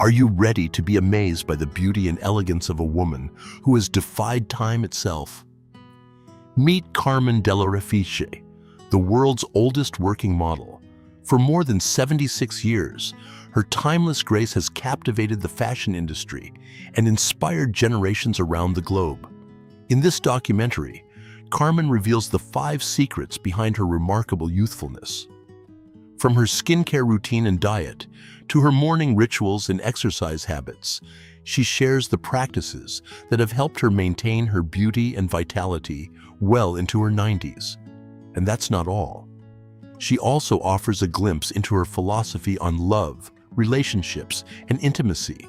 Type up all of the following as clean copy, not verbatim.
Are you ready to be amazed by the beauty and elegance of a woman who has defied time itself? Meet Carmen Dell'Orefice, the world's oldest working model. For more than 76 years, her timeless grace has captivated the fashion industry and inspired generations around the globe. In this documentary, Carmen reveals the 5 secrets behind her remarkable youthfulness. From her skincare routine and diet to her morning rituals and exercise habits, she shares the practices that have helped her maintain her beauty and vitality well into her 90s. And that's not all. She also offers a glimpse into her philosophy on love, relationships, and intimacy,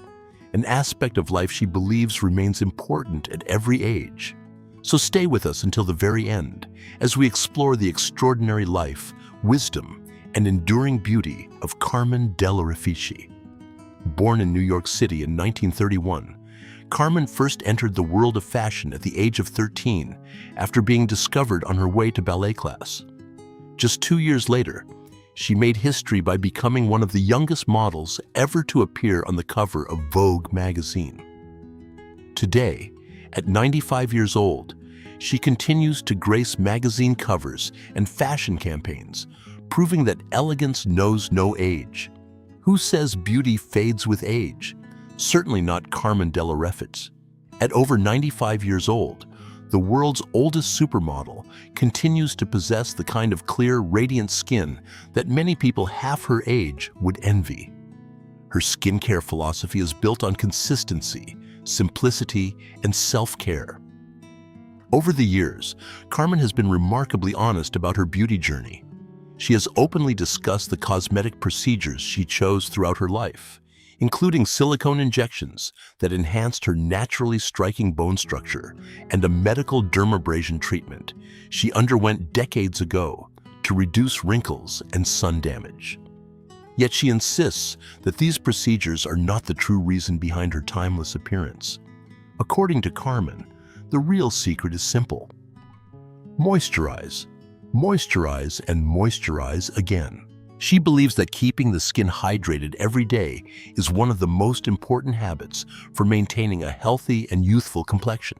an aspect of life she believes remains important at every age. So stay with us until the very end as we explore the extraordinary life, wisdom, and enduring beauty of Carmen Dell'Orefice. Born in New York City in 1931, Carmen first entered the world of fashion at the age of 13 after being discovered on her way to ballet class. Just 2 years later, she made history by becoming one of the youngest models ever to appear on the cover of Vogue magazine. Today, at 95 years old, she continues to grace magazine covers and fashion campaigns, proving that elegance knows no age. Who says beauty fades with age? Certainly not Carmen Dell'Orefice. At over 95 years old, the world's oldest supermodel continues to possess the kind of clear, radiant skin that many people half her age would envy. Her skincare philosophy is built on consistency, simplicity, and self-care. Over the years, Carmen has been remarkably honest about her beauty journey. She has openly discussed the cosmetic procedures she chose throughout her life, including silicone injections that enhanced her naturally striking bone structure and a medical dermabrasion treatment she underwent decades ago to reduce wrinkles and sun damage. Yet she insists that these procedures are not the true reason behind her timeless appearance. According to Carmen, the real secret is simple: moisturize. Moisturize and moisturize again. She believes that keeping the skin hydrated every day is one of the most important habits for maintaining a healthy and youthful complexion.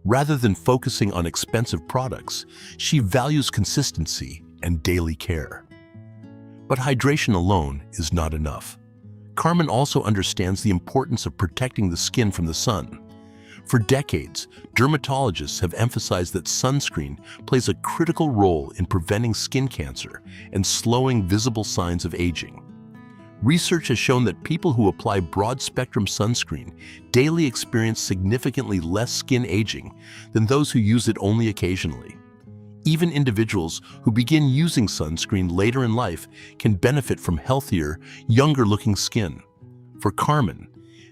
Rather than focusing on expensive products, she values consistency and daily care. But hydration alone is not enough. Carmen also understands the importance of protecting the skin from the sun. For decades, dermatologists have emphasized that sunscreen plays a critical role in preventing skin cancer and slowing visible signs of aging. Research has shown that people who apply broad-spectrum sunscreen daily experience significantly less skin aging than those who use it only occasionally. Even individuals who begin using sunscreen later in life can benefit from healthier, younger-looking skin. For Carmen,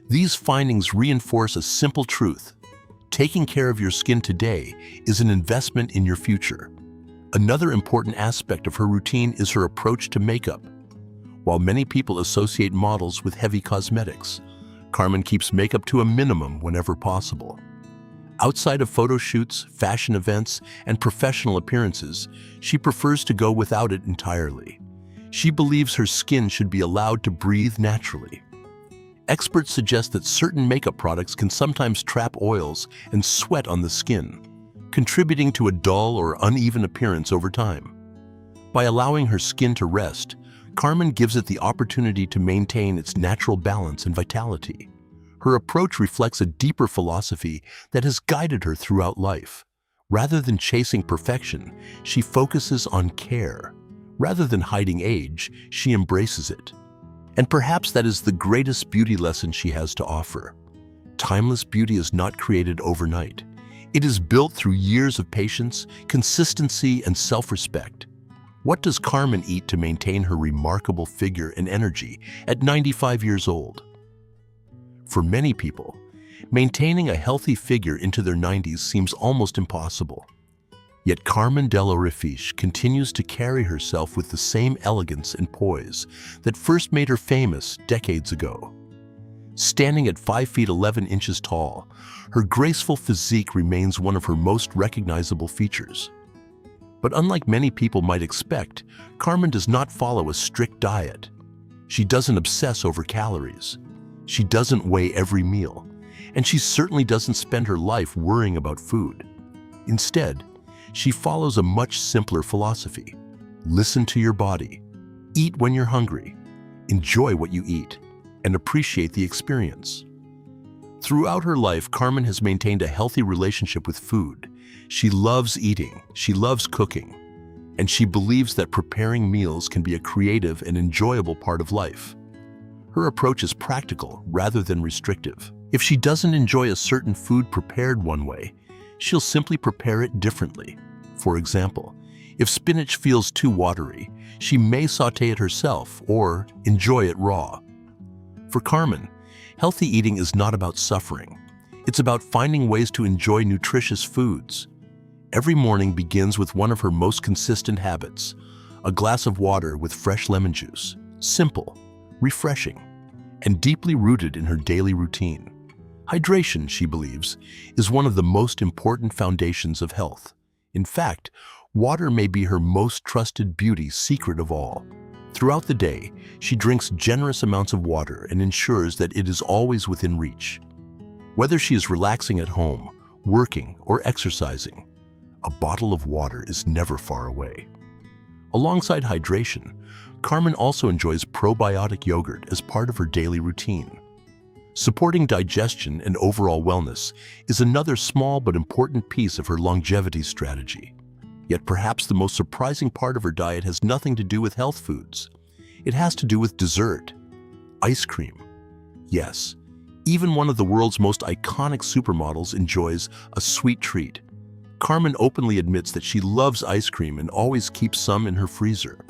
these findings reinforce a simple truth: taking care of your skin today is an investment in your future. Another important aspect of her routine is her approach to makeup. While many people associate models with heavy cosmetics, Carmen keeps makeup to a minimum whenever possible. Outside of photo shoots, fashion events, and professional appearances, she prefers to go without it entirely. She believes her skin should be allowed to breathe naturally. Experts suggest that certain makeup products can sometimes trap oils and sweat on the skin, contributing to a dull or uneven appearance over time. By allowing her skin to rest, Carmen gives it the opportunity to maintain its natural balance and vitality. Her approach reflects a deeper philosophy that has guided her throughout life. Rather than chasing perfection, she focuses on care. Rather than hiding age, she embraces it. And perhaps that is the greatest beauty lesson she has to offer. Timeless beauty is not created overnight. It is built through years of patience, consistency, and self-respect. What does Carmen eat to maintain her remarkable figure and energy at 95 years old? For many people, maintaining a healthy figure into their 90s seems almost impossible. Yet Carmen Dell'Orefice continues to carry herself with the same elegance and poise that first made her famous decades ago. Standing at 5 feet 11 inches tall, her graceful physique remains one of her most recognizable features. But unlike many people might expect, Carmen does not follow a strict diet. She doesn't obsess over calories. She doesn't weigh every meal, and she certainly doesn't spend her life worrying about food. Instead, she follows a much simpler philosophy. Listen to your body. Eat when you're hungry. Enjoy what you eat, and appreciate the experience. Throughout her life, Carmen has maintained a healthy relationship with food. She loves eating, she loves cooking, and she believes that preparing meals can be a creative and enjoyable part of life. Her approach is practical rather than restrictive. If she doesn't enjoy a certain food prepared one way, she'll simply prepare it differently. For example, if spinach feels too watery, she may sauté it herself or enjoy it raw. For Carmen, healthy eating is not about suffering. It's about finding ways to enjoy nutritious foods. Every morning begins with one of her most consistent habits, a glass of water with fresh lemon juice. Simple, refreshing, and deeply rooted in her daily routine. Hydration, she believes, is one of the most important foundations of health. In fact, water may be her most trusted beauty secret of all. Throughout the day, she drinks generous amounts of water and ensures that it is always within reach. Whether she is relaxing at home, working, or exercising, a bottle of water is never far away. Alongside hydration, Carmen also enjoys probiotic yogurt as part of her daily routine. Supporting digestion and overall wellness is another small but important piece of her longevity strategy. Yet perhaps the most surprising part of her diet has nothing to do with health foods. It has to do with dessert. Ice cream. Yes, even one of the world's most iconic supermodels enjoys a sweet treat. Carmen openly admits that she loves ice cream and always keeps some in her freezer.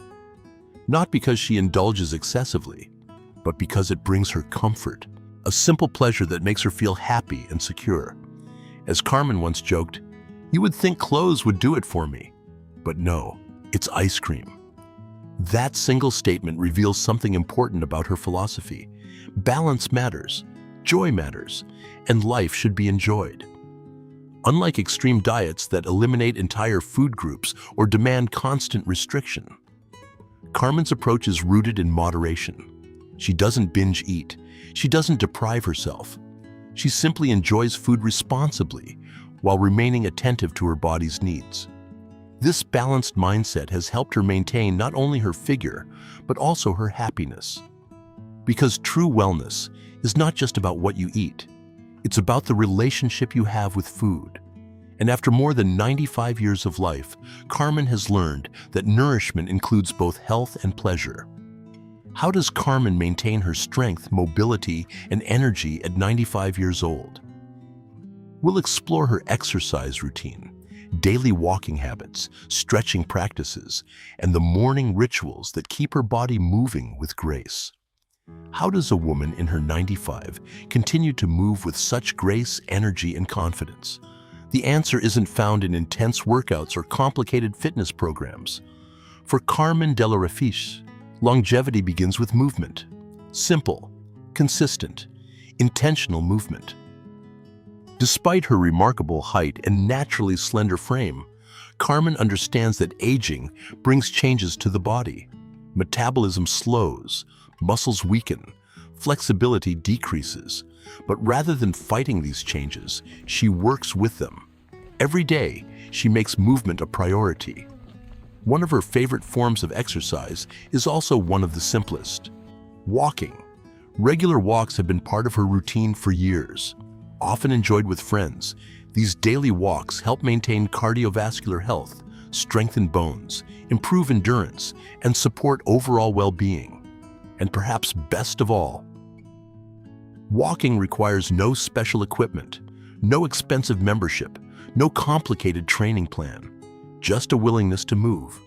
Not because she indulges excessively, but because it brings her comfort, a simple pleasure that makes her feel happy and secure. As Carmen once joked, "You would think clothes would do it for me, but no, it's ice cream." That single statement reveals something important about her philosophy. Balance matters, joy matters, and life should be enjoyed. Unlike extreme diets that eliminate entire food groups or demand constant restriction, Carmen's approach is rooted in moderation. She doesn't binge eat. She doesn't deprive herself. She simply enjoys food responsibly while remaining attentive to her body's needs. This balanced mindset has helped her maintain not only her figure, but also her happiness. Because true wellness is not just about what you eat. It's about the relationship you have with food. And after more than 95 years of life, Carmen has learned that nourishment includes both health and pleasure. How does Carmen maintain her strength, mobility, and energy at 95 years old? We'll explore her exercise routine, daily walking habits, stretching practices, and the morning rituals that keep her body moving with grace. How does a woman in her 95 continue to move with such grace, energy, and confidence? The answer isn't found in intense workouts or complicated fitness programs. For Carmen Dell'Orefice, longevity begins with movement. Simple, consistent, intentional movement. Despite her remarkable height and naturally slender frame, Carmen understands that aging brings changes to the body. Metabolism slows, muscles weaken, flexibility decreases. But rather than fighting these changes, she works with them. Every day, she makes movement a priority. One of her favorite forms of exercise is also one of the simplest: walking. Regular walks have been part of her routine for years. Often enjoyed with friends, these daily walks help maintain cardiovascular health, strengthen bones, improve endurance, and support overall well-being. And perhaps best of all, walking requires no special equipment, no expensive membership, no complicated training plan, just a willingness to move.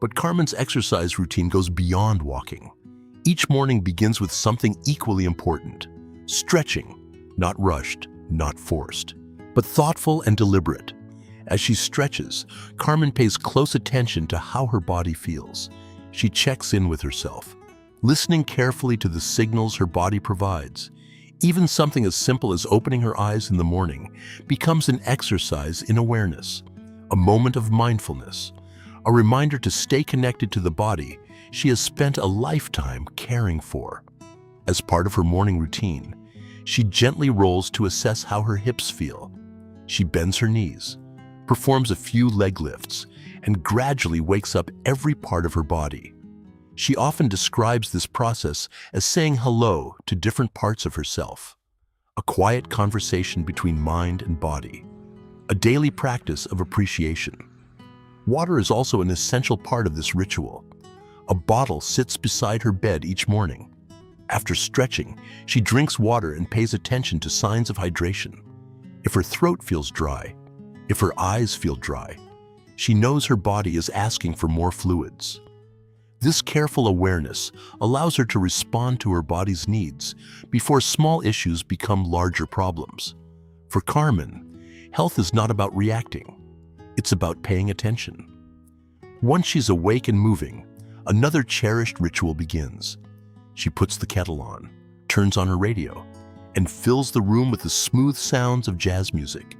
But Carmen's exercise routine goes beyond walking. Each morning begins with something equally important: stretching, not rushed, not forced, but thoughtful and deliberate. As she stretches, Carmen pays close attention to how her body feels. She checks in with herself, listening carefully to the signals her body provides. Even something as simple as opening her eyes in the morning becomes an exercise in awareness, a moment of mindfulness, a reminder to stay connected to the body she has spent a lifetime caring for. As part of her morning routine, She gently rolls to assess how her hips feel. She bends her knees, performs a few leg lifts, and gradually wakes up every part of her body. She often describes this process as saying hello to different parts of herself, a quiet conversation between mind and body, a daily practice of appreciation. Water is also an essential part of this ritual. A bottle sits beside her bed each morning. After stretching, she drinks water and pays attention to signs of hydration. If her throat feels dry, if her eyes feel dry, she knows her body is asking for more fluids. This careful awareness allows her to respond to her body's needs before small issues become larger problems. For Carmen, health is not about reacting. It's about paying attention. Once she's awake and moving, another cherished ritual begins. She puts the kettle on, turns on her radio, and fills the room with the smooth sounds of jazz music.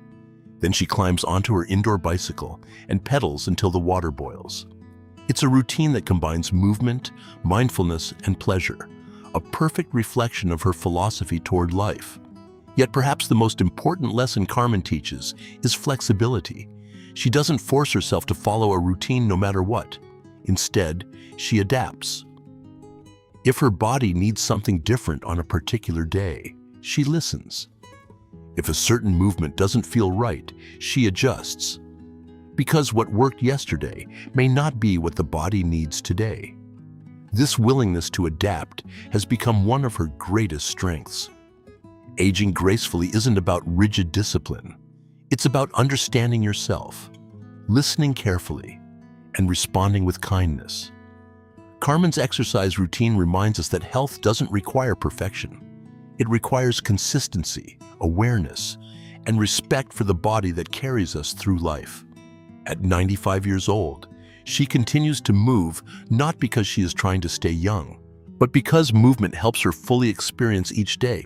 Then she climbs onto her indoor bicycle and pedals until the water boils. It's a routine that combines movement, mindfulness, and pleasure, a perfect reflection of her philosophy toward life. Yet perhaps the most important lesson Carmen teaches is flexibility. She doesn't force herself to follow a routine no matter what. Instead, she adapts. If her body needs something different on a particular day, she listens. If a certain movement doesn't feel right, she adjusts. Because what worked yesterday may not be what the body needs today. This willingness to adapt has become one of her greatest strengths. Aging gracefully isn't about rigid discipline. It's about understanding yourself, listening carefully, and responding with kindness. Carmen's exercise routine reminds us that health doesn't require perfection. It requires consistency, awareness, and respect for the body that carries us through life. At 95 years old, she continues to move not because she is trying to stay young, but because movement helps her fully experience each day.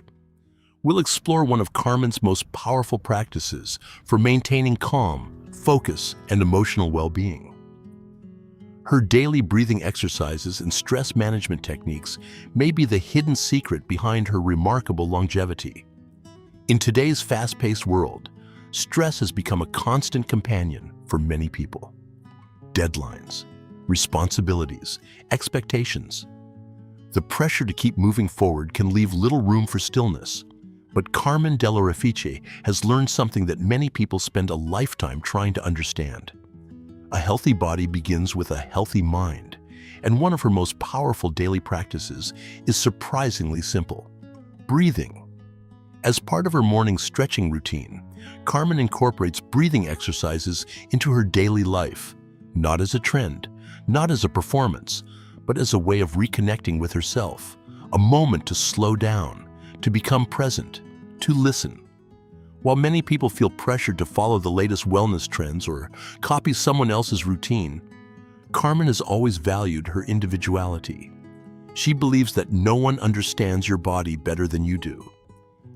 We'll explore one of Carmen's most powerful practices for maintaining calm, focus, and emotional well-being. Her daily breathing exercises and stress management techniques may be the hidden secret behind her remarkable longevity. In today's fast-paced world, stress has become a constant companion for many people. Deadlines, responsibilities, expectations. The pressure to keep moving forward can leave little room for stillness. But Carmen Dell'Orefice has learned something that many people spend a lifetime trying to understand. A healthy body begins with a healthy mind, and one of her most powerful daily practices is surprisingly simple: breathing. As part of her morning stretching routine, Carmen incorporates breathing exercises into her daily life, not as a trend, not as a performance, but as a way of reconnecting with herself, a moment to slow down, to become present, to listen. While many people feel pressured to follow the latest wellness trends or copy someone else's routine, Carmen has always valued her individuality. She believes that no one understands your body better than you do.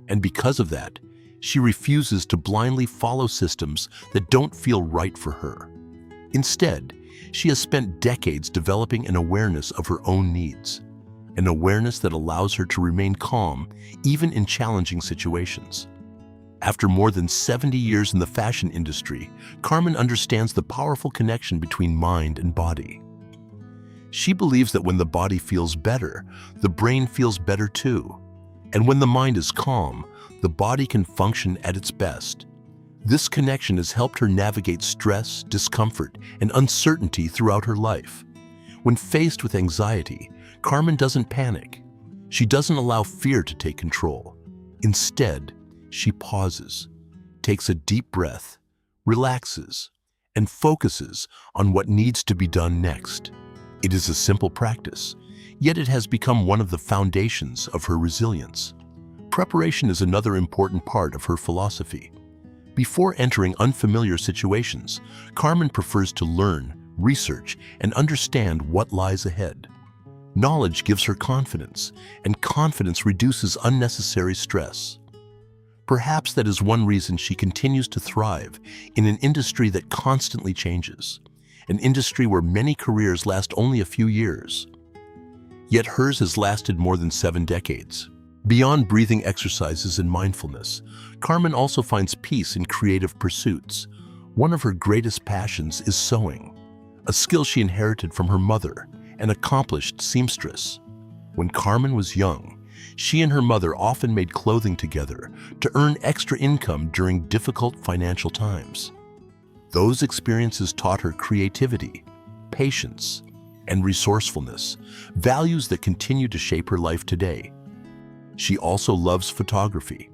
And because of that, she refuses to blindly follow systems that don't feel right for her. Instead, she has spent decades developing an awareness of her own needs, an awareness that allows her to remain calm even in challenging situations. After more than 70 years in the fashion industry, Carmen understands the powerful connection between mind and body. She believes that when the body feels better, the brain feels better too. And when the mind is calm, the body can function at its best. This connection has helped her navigate stress, discomfort, and uncertainty throughout her life. When faced with anxiety, Carmen doesn't panic. She doesn't allow fear to take control. Instead, she pauses, takes a deep breath, relaxes, and focuses on what needs to be done next. It is a simple practice, yet it has become one of the foundations of her resilience. Preparation is another important part of her philosophy. Before entering unfamiliar situations, Carmen prefers to learn, research, and understand what lies ahead. Knowledge gives her confidence, and confidence reduces unnecessary stress. Perhaps that is one reason she continues to thrive in an industry that constantly changes, an industry where many careers last only a few years. Yet hers has lasted more than 7 decades. Beyond breathing exercises and mindfulness, Carmen also finds peace in creative pursuits. One of her greatest passions is sewing, a skill she inherited from her mother, an accomplished seamstress. When Carmen was young, she and her mother often made clothing together to earn extra income during difficult financial times. Those experiences taught her creativity, patience, and resourcefulness, values that continue to shape her life today. She also loves photography.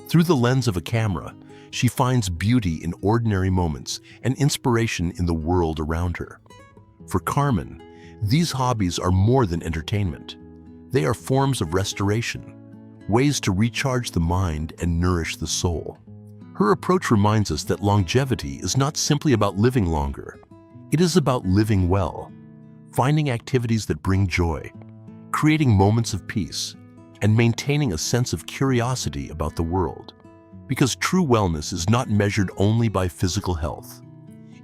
Through the lens of a camera, she finds beauty in ordinary moments and inspiration in the world around her. For Carmen, these hobbies are more than entertainment. They are forms of restoration, ways to recharge the mind and nourish the soul. Her approach reminds us that longevity is not simply about living longer. It is about living well, finding activities that bring joy, creating moments of peace, and maintaining a sense of curiosity about the world. Because true wellness is not measured only by physical health.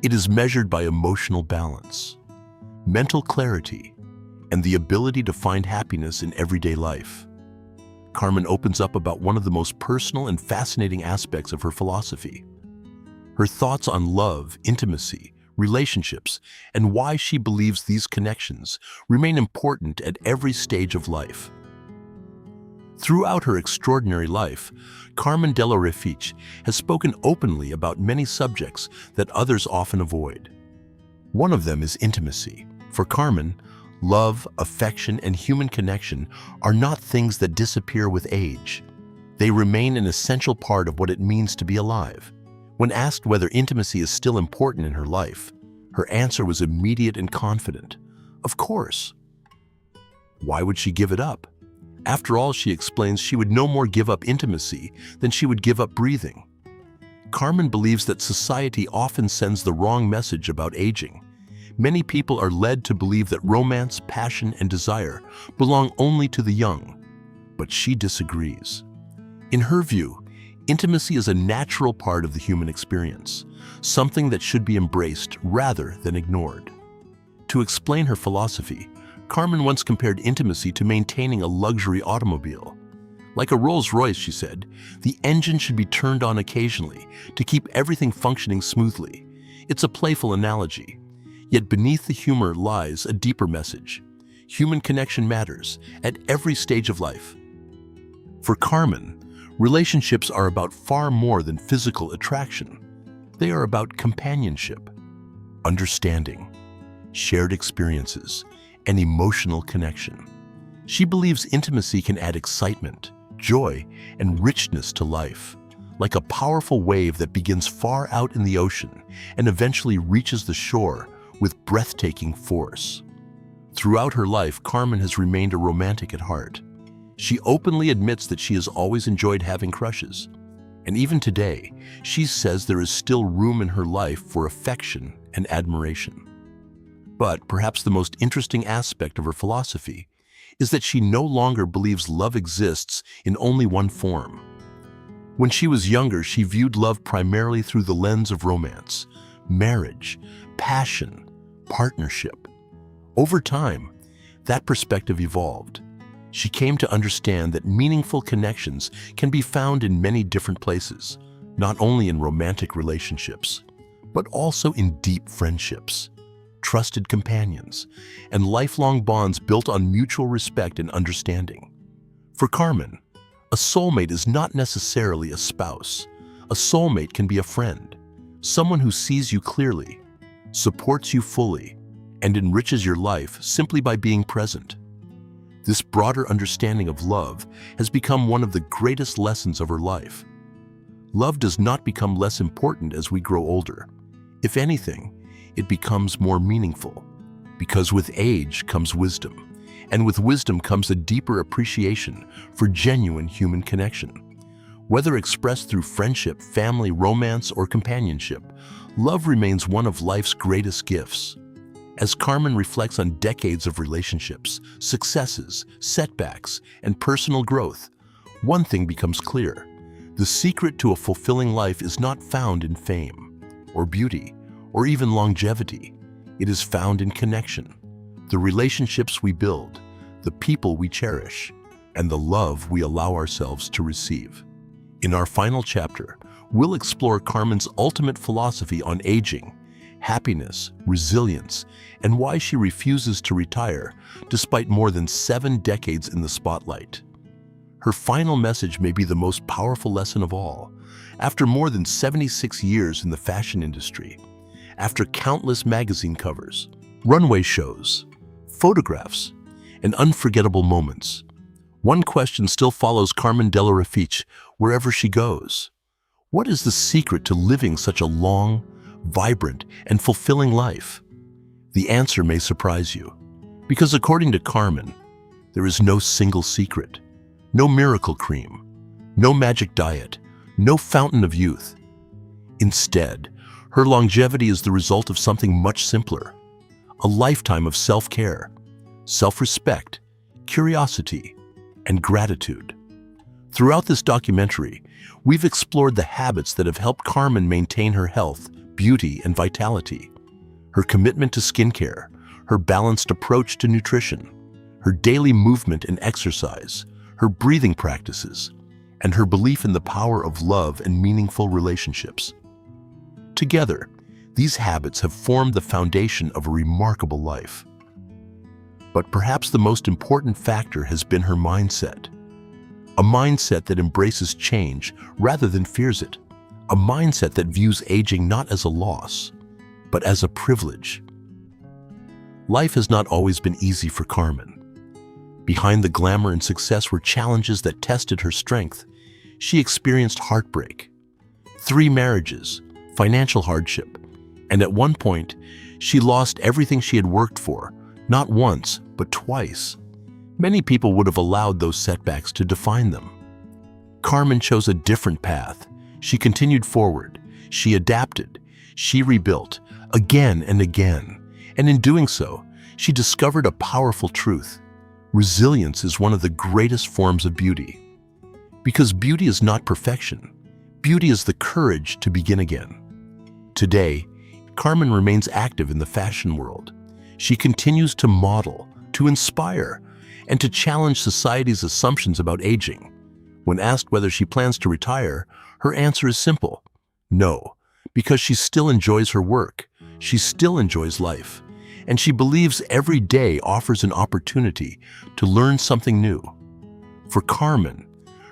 It is measured by emotional balance, mental clarity, and the ability to find happiness in everyday life. Carmen opens up about one of the most personal and fascinating aspects of her philosophy. Her thoughts on love, intimacy, relationships, and why she believes these connections remain important at every stage of life. Throughout her extraordinary life, Carmen Dell'Orefice has spoken openly about many subjects that others often avoid. One of them is intimacy. For Carmen, love, affection, and human connection are not things that disappear with age. They remain an essential part of what it means to be alive. When asked whether intimacy is still important in her life, her answer was immediate and confident. Of course. Why would she give it up? After all, she explains, she would no more give up intimacy than she would give up breathing. Carmen believes that society often sends the wrong message about aging. Many people are led to believe that romance, passion, and desire belong only to the young. But she disagrees. In her view, intimacy is a natural part of the human experience, something that should be embraced rather than ignored. To explain her philosophy, Carmen once compared intimacy to maintaining a luxury automobile. Like a Rolls-Royce, she said, the engine should be turned on occasionally to keep everything functioning smoothly. It's a playful analogy. Yet beneath the humor lies a deeper message. Human connection matters at every stage of life. For Carmen, relationships are about far more than physical attraction. They are about companionship, understanding, shared experiences, and emotional connection. She believes intimacy can add excitement, joy, and richness to life, like a powerful wave that begins far out in the ocean and eventually reaches the shore with breathtaking force. Throughout her life, Carmen has remained a romantic at heart. She openly admits that she has always enjoyed having crushes. And even today, she says there is still room in her life for affection and admiration. But perhaps the most interesting aspect of her philosophy is that she no longer believes love exists in only one form. When she was younger, she viewed love primarily through the lens of romance, marriage, passion, partnership. Over time, that perspective evolved. She came to understand that meaningful connections can be found in many different places, not only in romantic relationships, but also in deep friendships, trusted companions, and lifelong bonds built on mutual respect and understanding. For Carmen, a soulmate is not necessarily a spouse. A soulmate can be a friend, someone who sees you clearly, supports you fully, and enriches your life simply by being present. This broader understanding of love has become one of the greatest lessons of her life. Love does not become less important as we grow older. If anything, it becomes more meaningful, because with age comes wisdom, and with wisdom comes a deeper appreciation for genuine human connection. Whether expressed through friendship, family, romance, or companionship, love remains one of life's greatest gifts. As Carmen reflects on decades of relationships, successes, setbacks, and personal growth, one thing becomes clear. The secret to a fulfilling life is not found in fame, or beauty, or even longevity. It is found in connection. The relationships we build, the people we cherish, and the love we allow ourselves to receive. In our final chapter, we'll explore Carmen's ultimate philosophy on aging, happiness, resilience, and why she refuses to retire despite more than 7 decades in the spotlight. Her final message may be the most powerful lesson of all. After more than 76 years in the fashion industry, after countless magazine covers, runway shows, photographs, and unforgettable moments, one question still follows Carmen Dell'Orefice wherever she goes. What is the secret to living such a long, vibrant, and fulfilling life? The answer may surprise you, because according to Carmen, there is no single secret, no miracle cream, no magic diet, no fountain of youth. Instead, her longevity is the result of something much simpler: a lifetime of self-care, self-respect, curiosity, and gratitude. Throughout this documentary, we've explored the habits that have helped Carmen maintain her health, beauty, and vitality. Her commitment to skincare, her balanced approach to nutrition, her daily movement and exercise, her breathing practices, and her belief in the power of love and meaningful relationships. Together, these habits have formed the foundation of a remarkable life. But perhaps the most important factor has been her mindset. A mindset that embraces change rather than fears it. A mindset that views aging not as a loss, but as a privilege. Life has not always been easy for Carmen. Behind the glamour and success were challenges that tested her strength. She experienced heartbreak, 3 marriages, financial hardship, and at one point, she lost everything she had worked for, not once, but twice. Many people would have allowed those setbacks to define them. Carmen chose a different path. She continued forward. She adapted. She rebuilt again and again. And in doing so, she discovered a powerful truth. Resilience is one of the greatest forms of beauty. Because beauty is not perfection. Beauty is the courage to begin again. Today, Carmen remains active in the fashion world. She continues to model, to inspire, and to challenge society's assumptions about aging. When asked whether she plans to retire, her answer is simple: no, because she still enjoys her work, she still enjoys life, and she believes every day offers an opportunity to learn something new. For Carmen,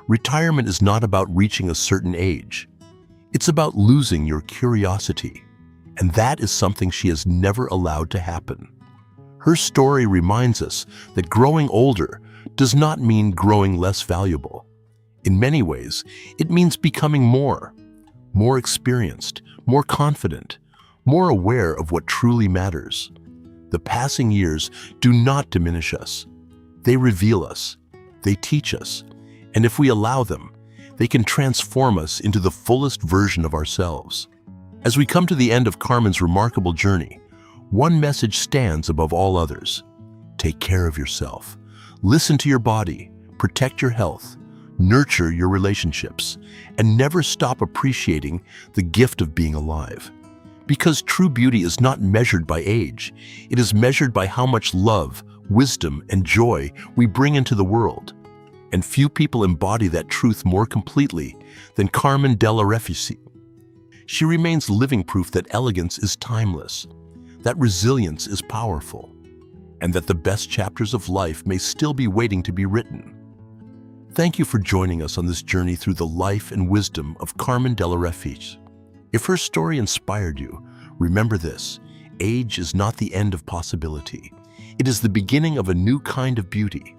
retirement is not about reaching a certain age. It's about losing your curiosity, and that is something she has never allowed to happen. Her story reminds us that growing older does not mean growing less valuable. In many ways, it means becoming more experienced, more confident, more aware of what truly matters. The passing years do not diminish us. They reveal us, they teach us, and if we allow them, they can transform us into the fullest version of ourselves. As we come to the end of Carmen's remarkable journey, one message stands above all others. Take care of yourself. Listen to your body, protect your health, nurture your relationships, and never stop appreciating the gift of being alive. Because true beauty is not measured by age, it is measured by how much love, wisdom, and joy we bring into the world. And few people embody that truth more completely than Carmen Dell'Orefice. She remains living proof that elegance is timeless, that resilience is powerful, and that the best chapters of life may still be waiting to be written. Thank you for joining us on this journey through the life and wisdom of Carmen Dell'Orefice. If her story inspired you, remember this: age is not the end of possibility. It is the beginning of a new kind of beauty.